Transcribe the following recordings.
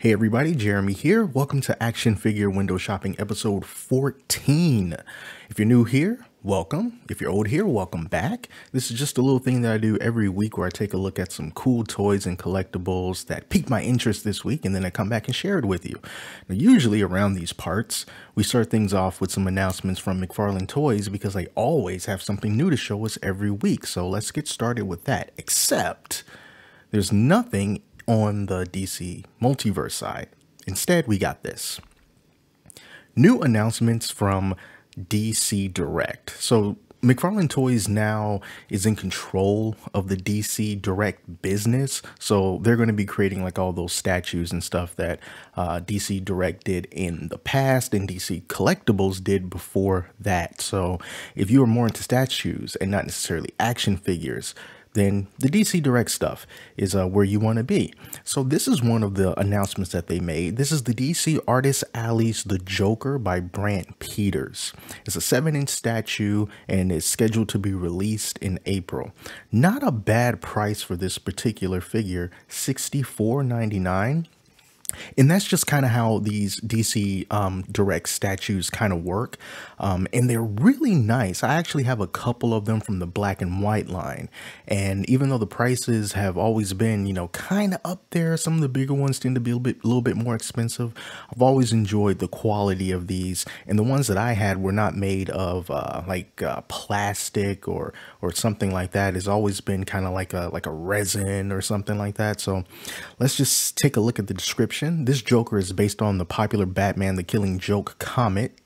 Hey everybody, Jeremy here. Welcome to Action Figure Window Shopping episode 14. If you're new here, welcome. If you're old here, welcome back. This is just a little thing that I do every week where I take a look at some cool toys and collectibles that piqued my interest this week, and then I come back and share it with you. Now, usually around these parts, we start things off with some announcements from Mcfarland Toys because they always have something new to show us every week. So let's get started with that, except there's nothing on the DC Multiverse side. Instead, we got this. New announcements from DC Direct. So Mcfarland Toys now is in control of the DC Direct business. So they're going to be creating like all those statues and stuff that DC Direct did in the past and DC Collectibles did before that. So if you are more into statues and not necessarily action figures, then the DC Direct stuff is where you want to be. So this is one of the announcements that they made. This is the DC Artist Alley's The Joker by Brant Peters. It's a 7-inch statue and is scheduled to be released in April. Not a bad price for this particular figure, $64.99. And that's just kind of how these DC Direct statues kind of work. And they're really nice. I actually have a couple of them from the black and white line. And even though the prices have always been, you know, kind of up there, some of the bigger ones tend to be a little bit more expensive. I've always enjoyed the quality of these. And the ones that I had were not made of plastic or something like that. It's always been kind of like a resin or something like that. So let's just take a look at the description. This Joker is based on the popular Batman the Killing Joke comic,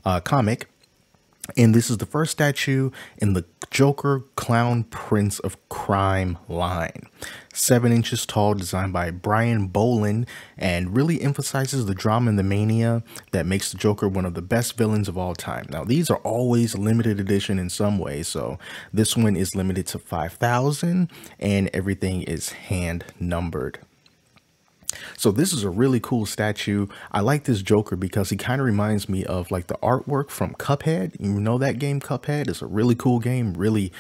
and this is the first statue in the Joker Clown Prince of Crime line. 7 inches tall, designed by Brian Boland, and really emphasizes the drama and the mania that makes the Joker one of the best villains of all time. Now, these are always limited edition in some way, so this one is limited to 5,000, and everything is hand numbered. So this is a really cool statue. I like this Joker because he kind of reminds me of like the artwork from Cuphead. You know that game Cuphead? It's a really cool game, really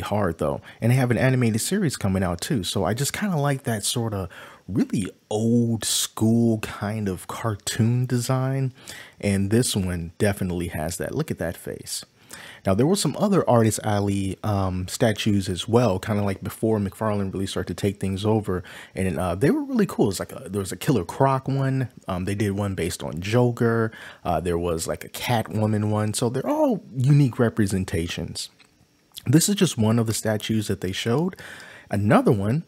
hard though. And they have an animated series coming out too. So I just kind of like that sort of really old school kind of cartoon design. And this one definitely has that. Look at that face. Now, there were some other Artist Alley statues as well, kind of like before Mcfarland really started to take things over. And they were really cool. It's like there was a Killer Croc one. They did one based on Joker. There was like a Catwoman one. So they're all unique representations. This is just one of the statues that they showed. Another one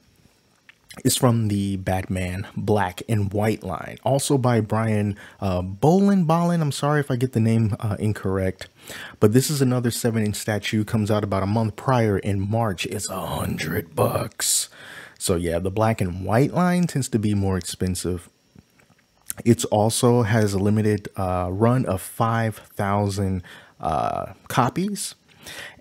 is from the Batman black and white line, also by Brian Boland. I'm sorry if I get the name incorrect, but this is another 7-inch statue. Comes out about a month prior in March. It's $100. So yeah, the black and white line tends to be more expensive. It also has a limited run of 5,000 copies.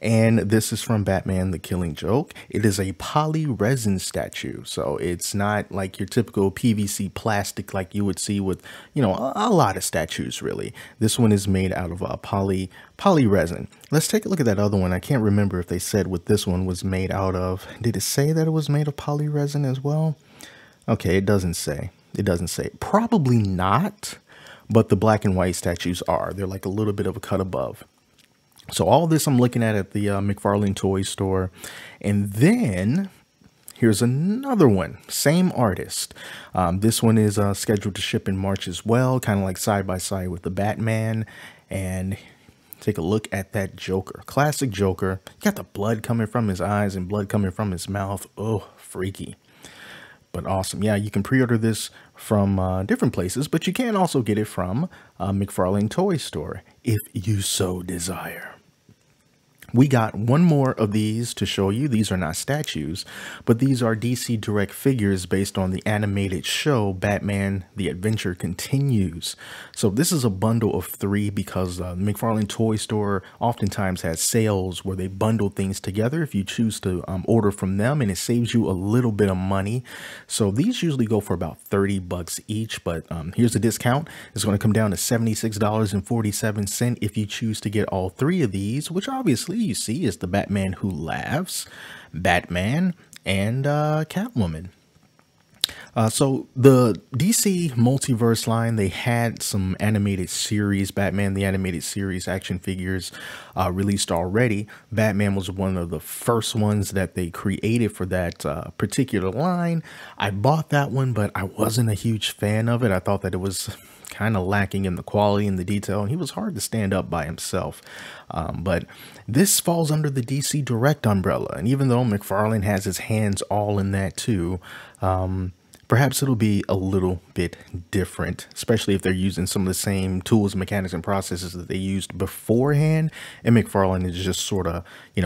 And this is from Batman the Killing Joke. It is a poly resin statue, so it's not like your typical PVC plastic like you would see with, you know, a lot of statues really. This one is made out of poly resin. Let's take a look at that other one. I can't remember if they said what this one was made out of. Did it say that it was made of poly resin as well? Okay, it doesn't say. It doesn't say. Probably not, but the black and white statues are. They're like a little bit of a cut above. So all this I'm looking at the Mcfarland Toy Store. And then here's another one, same artist. This one is scheduled to ship in March as well, kind of like side by side with the Batman. And take a look at that Joker, classic Joker. You got the blood coming from his eyes and blood coming from his mouth. Oh, freaky. But awesome. Yeah, you can pre-order this from different places, but you can also get it from Mcfarland Toy Store if you so desire. We got one more of these to show you. These are not statues, but these are DC Direct figures based on the animated show Batman The Adventure Continues. So this is a bundle of 3 because the Mcfarland Toy Store oftentimes has sales where they bundle things together if you choose to order from them, and it saves you a little bit of money. So these usually go for about $30 each, but here's a discount. It's going to come down to $76.47 if you choose to get all 3 of these, which obviously you see is the Batman Who Laughs, Batman, and Catwoman. So the DC Multiverse line, they had some animated series, Batman the Animated Series action figures released already. Batman was one of the first ones that they created for that particular line. I bought that one, but I wasn't a huge fan of it. I thought that it was kind of lacking in the quality and the detail, and he was hard to stand up by himself. But this falls under the DC Direct umbrella, and even though McFarlane has his hands all in that too, perhaps it'll be a little bit different, especially if they're using some of the same tools, mechanics, and processes that they used beforehand, and McFarlane is just sort of,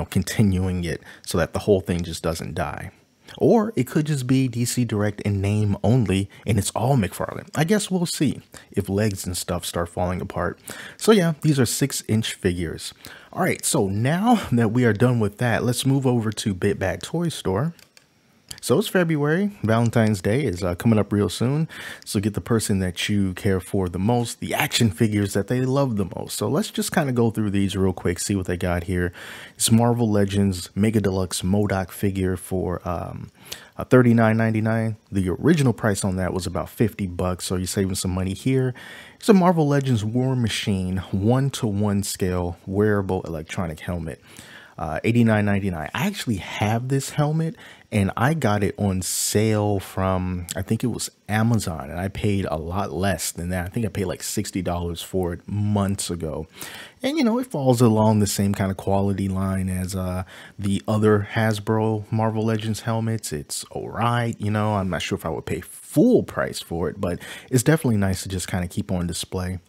continuing it so that the whole thing just doesn't die. Or it could just be DC Direct in name only, and it's all McFarlane. I guess we'll see if legs and stuff start falling apart. So yeah, these are 6-inch figures. All right, so now that we are done with that, let's move over to Big Bad Toy Store. So it's February, Valentine's Day is coming up real soon. So get the person that you care for the most, the action figures that they love the most. So let's just kind of go through these real quick, see what they got here. It's Marvel Legends Mega Deluxe MODOK figure for $39.99. The original price on that was about $50, so you're saving some money here. It's a Marvel Legends War Machine 1-to-1 scale wearable electronic helmet. $89.99. I actually have this helmet, and I got it on sale from, I think it was Amazon, and I paid a lot less than that. I think I paid like $60 for it months ago. And it falls along the same kind of quality line as the other Hasbro Marvel Legends helmets. It's all right. I'm not sure if I would pay full price for it, but it's definitely nice to just kind of keep on display.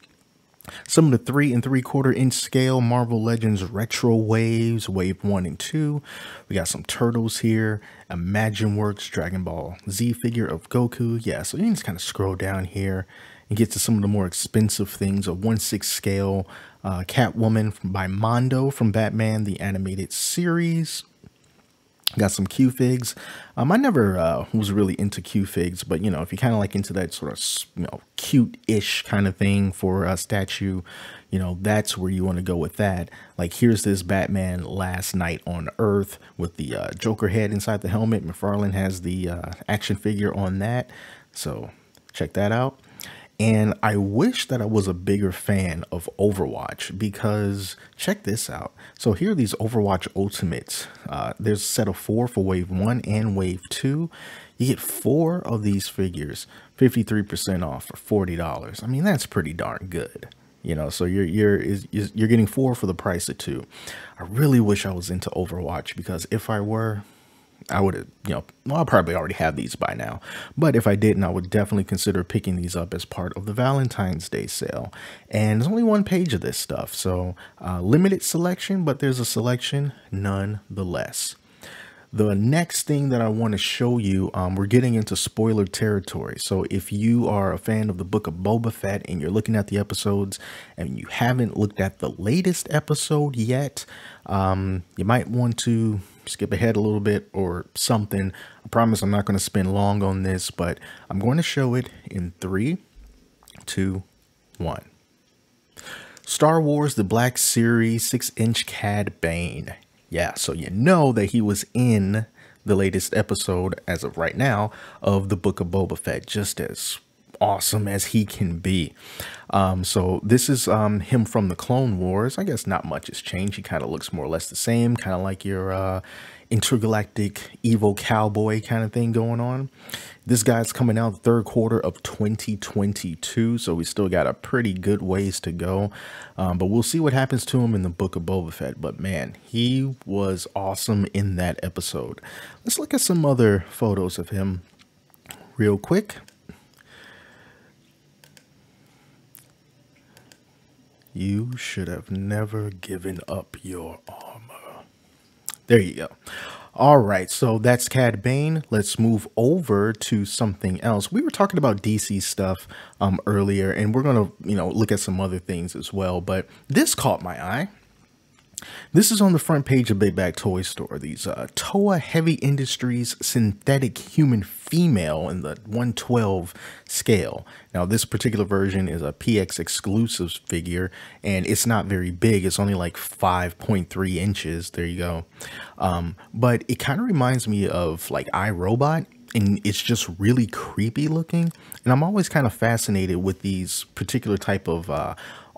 Some of the 3 3/4 inch scale Marvel Legends Retro Waves, Wave 1 and 2. We got some turtles here, ImagineWorks Dragon Ball Z figure of Goku. Yeah, so you can just kind of scroll down here and get to some of the more expensive things. A 1/6 scale Catwoman by Mondo from Batman the Animated Series. Got some Q-Figs. I never was really into Q-Figs, but, if you kind of like into that sort of, cute-ish kind of thing for a statue, that's where you want to go with that. Like, here's this Batman Last Night on Earth with the Joker head inside the helmet. McFarlane has the action figure on that, so check that out. And I wish that I was a bigger fan of Overwatch, because check this out. So here are these Overwatch Ultimates. There's a set of 4 for Wave 1 and Wave 2. You get 4 of these figures, 53% off for $40. I mean, that's pretty darn good. So you're getting 4 for the price of 2. I really wish I was into Overwatch, because if I were, I would have, well, I'll probably already have these by now. But if I didn't, I would definitely consider picking these up as part of the Valentine's Day sale. And there's only 1 page of this stuff, so limited selection, but there's a selection nonetheless. The next thing that I want to show you, we're getting into spoiler territory. So if you are a fan of the Book of Boba Fett and you're looking at the episodes and you haven't looked at the latest episode yet, you might want to skip ahead a little bit or something. I promise I'm not going to spend long on this, but I'm going to show it in 3, 2, 1. Star Wars The Black Series 6-inch Cad Bane. Yeah, so you know that he was in the latest episode, as of right now, of the Book of Boba Fett, just as awesome as he can be. So this is him from the Clone Wars. I guess not much has changed. He kind of looks more or less the same, kind of like your intergalactic evil cowboy kind of thing going on. This guy's coming out the 3rd quarter of 2022, so we still got a pretty good ways to go. But we'll see what happens to him in the Book of Boba Fett. But man, he was awesome in that episode. Let's look at some other photos of him real quick. You should have never given up your armor. There you go. All right, so that's Cad Bane. Let's move over to something else. We were talking about DC stuff earlier, and we're going to, look at some other things as well. But this caught my eye. This is on the front page of Big Bad Toy Store. These Toa Heavy Industries synthetic human female in the 1/12 scale. Now, this particular version is a PX exclusive figure, and it's not very big. It's only like 5.3 inches. There you go. But it kind of reminds me of like iRobot. and it's just really creepy looking. And I'm always kind of fascinated with these particular type of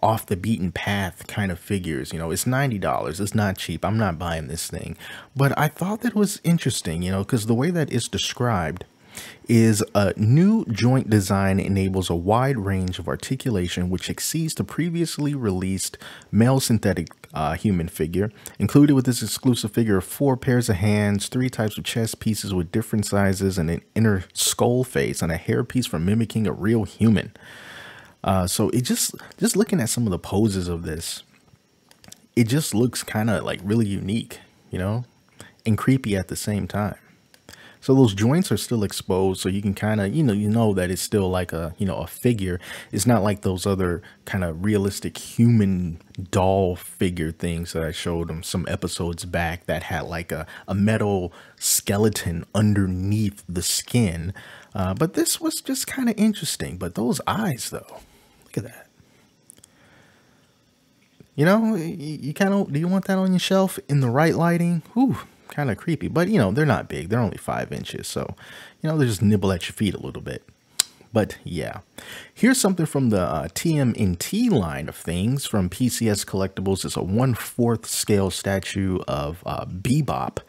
off the beaten path kind of figures. You know, it's $90. It's not cheap. I'm not buying this thing. But I thought that was interesting, you know, because the way that it's described is a new joint design enables a wide range of articulation which exceeds the previously released male synthetic human figure. Included with this exclusive figure are 4 pairs of hands, 3 types of chest pieces with different sizes, and an inner skull face and a hairpiece for mimicking a real human. So it just looking at some of the poses of this, it just looks kind of like really unique, you know, and creepy at the same time. So those joints are still exposed, so you can kind of, you know that it's still like a, a figure. It's not like those other kind of realistic human doll figure things that I showed them some episodes back that had like a metal skeleton underneath the skin. But this was just kind of interesting. But those eyes, though, look at that. You know, you kind of, do you want that on your shelf in the right lighting? Whew. Kind of creepy, but they're not big. They're only 5 inches, so they just nibble at your feet a little bit. But yeah, here's something from the TMNT line of things from PCS Collectibles. It's a 1/4 scale statue of Bebop,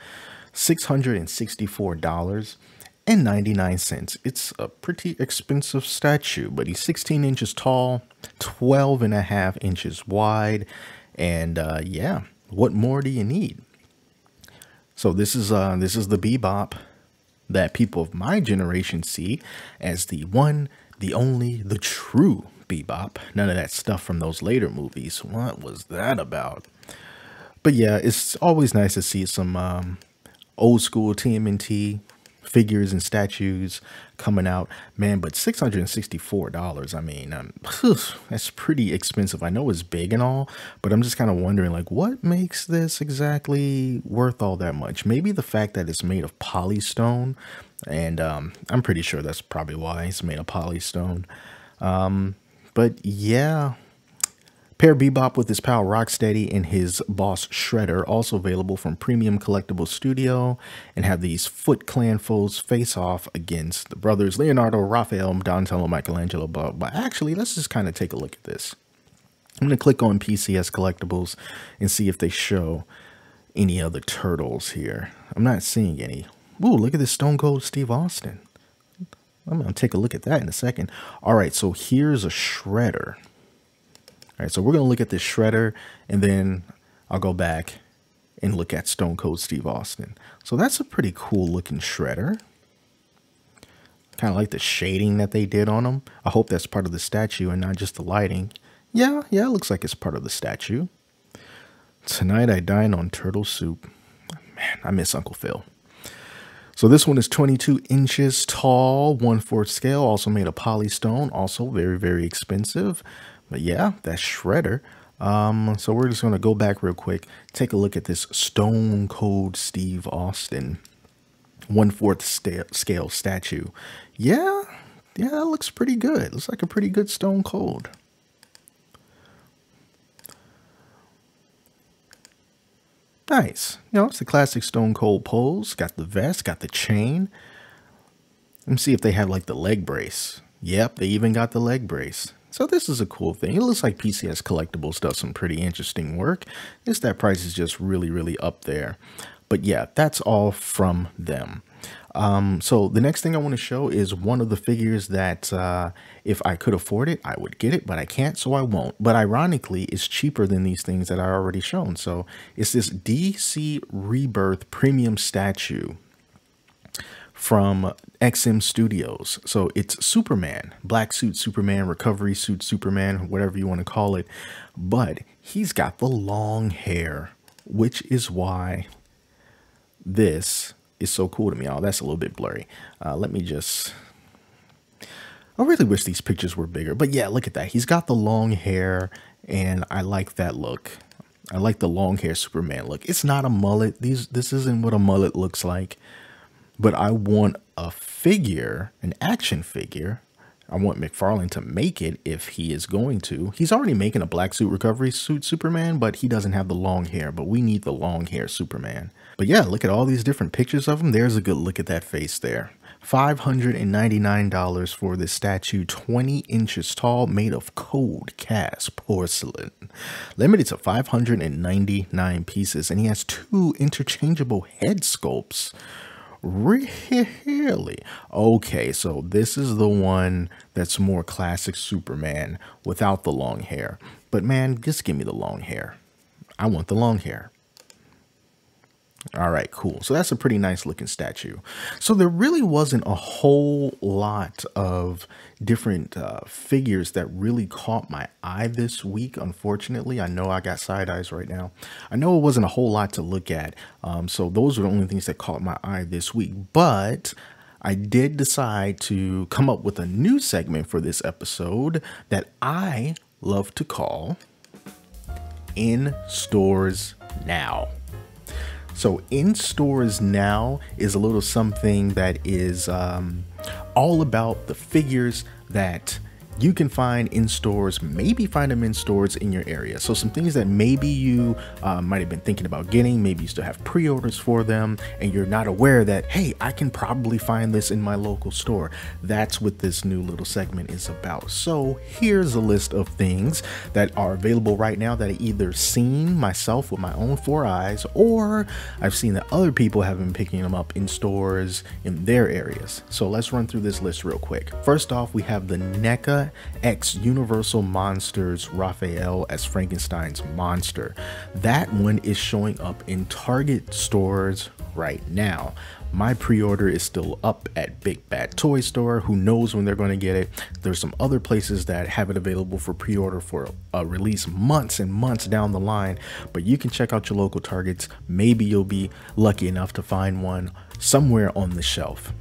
$664.99. It's a pretty expensive statue, but he's 16 inches tall, 12.5 inches wide, and yeah, what more do you need? So this is the Bebop that people of my generation see as the one, the only, the true Bebop. None of that stuff from those later movies. What was that about? But yeah, it's always nice to see some old school TMNT figures and statues coming out, man. But $664, I mean, that's pretty expensive. I know it's big and all, but I'm just kind of wondering, like, what makes this exactly worth all that much? Maybe the fact that it's made of polystone, and I'm pretty sure that's probably why it's made of polystone. But yeah, pair Bebop with his pal Rocksteady and his boss Shredder, also available from Premium Collectible Studio, and have these Foot Clan foes face off against the brothers Leonardo, Raphael, Donatello, Michelangelo. But actually, let's just kind of take a look at this. I'm going to click on PCS Collectibles and see if they show any other turtles here. I'm not seeing any. Ooh, look at this Stone Cold Steve Austin. I'm going to take a look at that in a second. All right, so here's a Shredder. All right, so we're going to look at this Shredder, and then I'll go back and look at Stone Cold Steve Austin. So that's a pretty cool looking Shredder. Kind of like the shading that they did on him. I hope that's part of the statue and not just the lighting. Yeah, it looks like it's part of the statue. Tonight I dine on turtle soup. Man, I miss Uncle Phil. So this one is 22 inches tall, 1/4 scale, also made of polystone, also very, very expensive. But yeah, that's Shredder. So we're just going to go back real quick, take a look at this Stone Cold Steve Austin 1/4 scale statue. Yeah, that looks pretty good. Looks like a pretty good Stone Cold. Nice. It's the classic Stone Cold pose. Got the vest, got the chain. Let me see if they have like the leg brace. Yep, they even got the leg brace. So this is a cool thing. It looks like PCS Collectibles does some pretty interesting work. Just that price is just really, really up there. But yeah, that's all from them. So the next thing I want to show is one of the figures that if I could afford it, I would get it, but I can't, so I won't. But ironically, it's cheaper than these things that I already shown. So it's this DC Rebirth premium statue from XM Studios. So it's Superman, black suit Superman, recovery suit Superman, whatever you want to call it. But he's got the long hair, which is why this is so cool to me. Oh, that's a little bit blurry. Let me just... I really wish these pictures were bigger. But yeah, look at that. He's got the long hair, and I like that look. I like the long hair Superman look. It's not a mullet. This isn't what a mullet looks like. But I want a figure, an action figure. I want Mcfarland to make it if he is going to. He's already making a black suit recovery suit Superman, but he doesn't have the long hair. But we need the long hair Superman. But yeah, look at all these different pictures of him. There's a good look at that face there. $599 for this statue, 20 inches tall, made of cold cast porcelain. Limited to 599 pieces, and he has 2 interchangeable head sculpts. Really? Okay, so this is the one that's more classic Superman without the long hair. But man, just give me the long hair. I want the long hair. All right, cool. So that's a pretty nice looking statue. So there really wasn't a whole lot of different figures that really caught my eye this week. Unfortunately, I know I got side eyes right now. I know it wasn't a whole lot to look at. So those were the only things that caught my eye this week. But I did decide to come up with a new segment for this episode that I love to call In Stores Now. So in stores now is a little something that is all about the figures that you can find in stores, maybe find them in stores in your area. So some things that maybe you might have been thinking about getting, maybe you still have pre-orders for them and you're not aware that, hey, I can probably find this in my local store. That's what this new little segment is about. So here's a list of things that are available right now that I either seen myself with my own 4 eyes, or I've seen that other people have been picking them up in stores in their areas. So let's run through this list real quick. First off, we have the Neca X Universal Monsters Raphael as Frankenstein's monster. That one is showing up in Target stores right now. My pre-order is still up at Big Bad Toy Store. Who knows when they're going to get it? There's some other places that have it available for pre-order for a release months and months down the line, but you can check out your local Targets. Maybe you'll be lucky enough to find one somewhere on the shelf.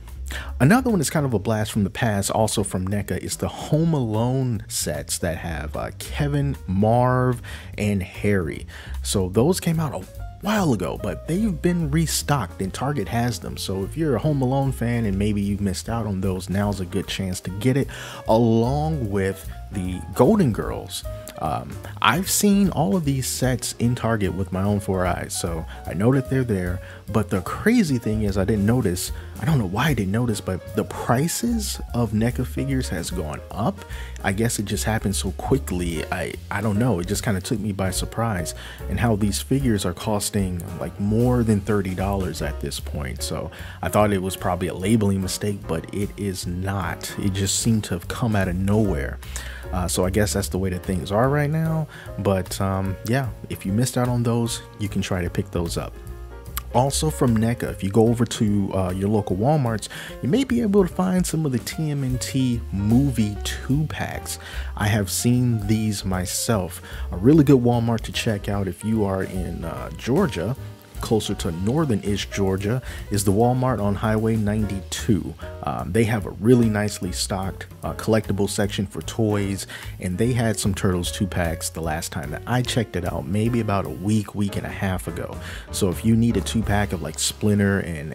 Another one is kind of a blast from the past, also from Neca, is the Home Alone sets that have Kevin, Marv, and Harry. So those came out a while ago, but they've been restocked and Target has them. So if you're a Home Alone fan and maybe you've missed out on those, now's a good chance to get it, along with the Golden Girls. I've seen all of these sets in Target with my own 4 eyes, so I know that they're there. But the crazy thing is, I don't know why I didn't notice, but the prices of Neca figures has gone up. I guess it just happened so quickly. I don't know, it just kind of took me by surprise, and how these figures are costing like more than $30 at this point. So I thought it was probably a labeling mistake, but it is not. It just seemed to have come out of nowhere. So I guess that's the way that things are right now. But yeah, if you missed out on those, you can try to pick those up. Also from Neca, if you go over to your local Walmarts, you may be able to find some of the TMNT movie 2-packs. I have seen these myself. A really good Walmart to check out if you are in Georgia. Closer to northern-ish Georgia is the Walmart on Highway 92. They have a really nicely stocked collectible section for toys, and they had some Turtles 2-packs the last time that I checked it out, maybe about a week and a half ago. So if you need a 2-pack of like Splinter and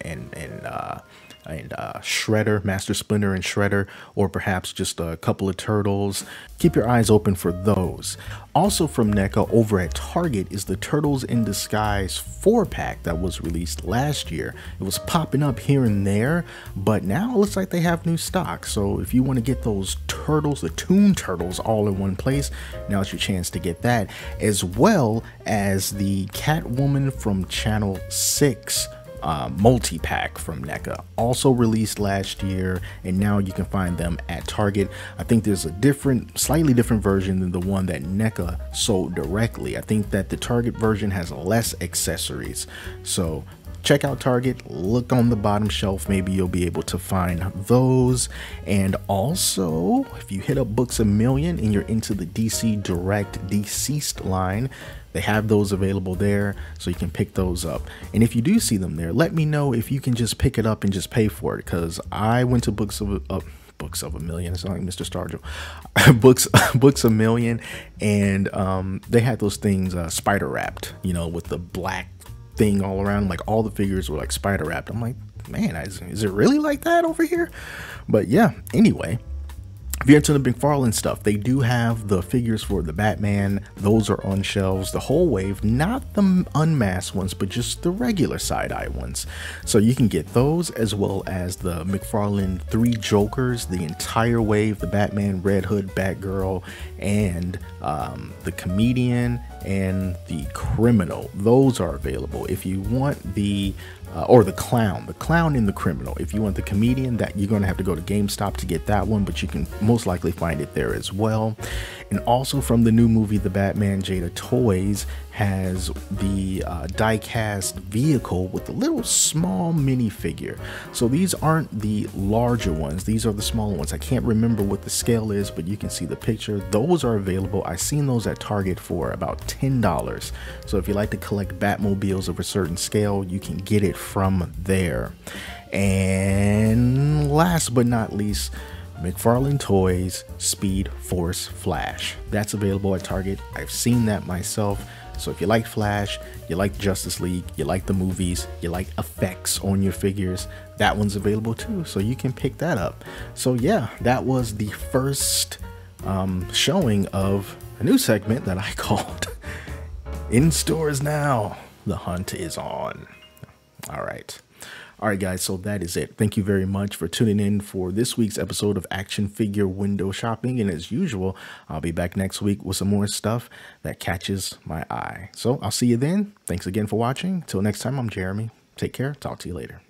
Shredder, Master Splinter and Shredder, or perhaps just a couple of Turtles, keep your eyes open for those. Also from Neca over at Target is the Turtles in Disguise 4-pack that was released last year. It was popping up here and there, but now it looks like they have new stock. So if you want to get those Turtles, the Toon Turtles, all in one place, now's your chance to get that, as well as the Catwoman from Channel 6 multi-pack from Neca, also released last year, and now you can find them at Target. I think there's a slightly different version than the one that Neca sold directly. I think that the Target version has less accessories. So check out Target, look on the bottom shelf, maybe you'll be able to find those. And also, if you hit up Books A Million and you're into the DC Direct Deceased line, they have those available there, so you can pick those up. And if you do see them there, let me know if you can just pick it up and just pay for it, because I went to Books of a Million, it's not like Mr. Stargell, Books A Million, and they had those things spider wrapped, you know, with the black thing all around. Like all the figures were like spider wrapped. I'm like, man, is it really like that over here? But yeah, anyway, If you're into the Mcfarland stuff, they do have the figures for the Batman. Those are on shelves, the whole wave, not the unmasked ones, but just the regular side-eye ones. So you can get those, as well as the Mcfarland 3 Jokers, the entire wave, the Batman, Red Hood, Batgirl, and the Comedian and the Criminal. Those are available. If you want the or the clown and the Criminal. If you want the Comedian, that you're going to have to go to GameStop to get that one, but you can most likely find it there as well. And also from the new movie The Batman, Jada Toys has the die-cast vehicle with a little small minifigure. So these aren't the larger ones, these are the smaller ones. I can't remember what the scale is, but you can see the picture. Those are available. I've seen those at Target for about $10. So if you like to collect Batmobiles of a certain scale, you can get it from there. And last but not least, Mcfarland Toys Speed Force Flash. That's available at Target. I've seen that myself. So if you like Flash, you like Justice League, you like the movies, you like effects on your figures, that one's available too. So you can pick that up. So yeah, that was the first showing of a new segment that I called In Stores Now. The hunt is on. All right, guys, so that is it. Thank you very much for tuning in for this week's episode of Action Figure Window Shopping. And as usual, I'll be back next week with some more stuff that catches my eye. So I'll see you then. Thanks again for watching. Till next time, I'm Jeremy. Take care. Talk to you later.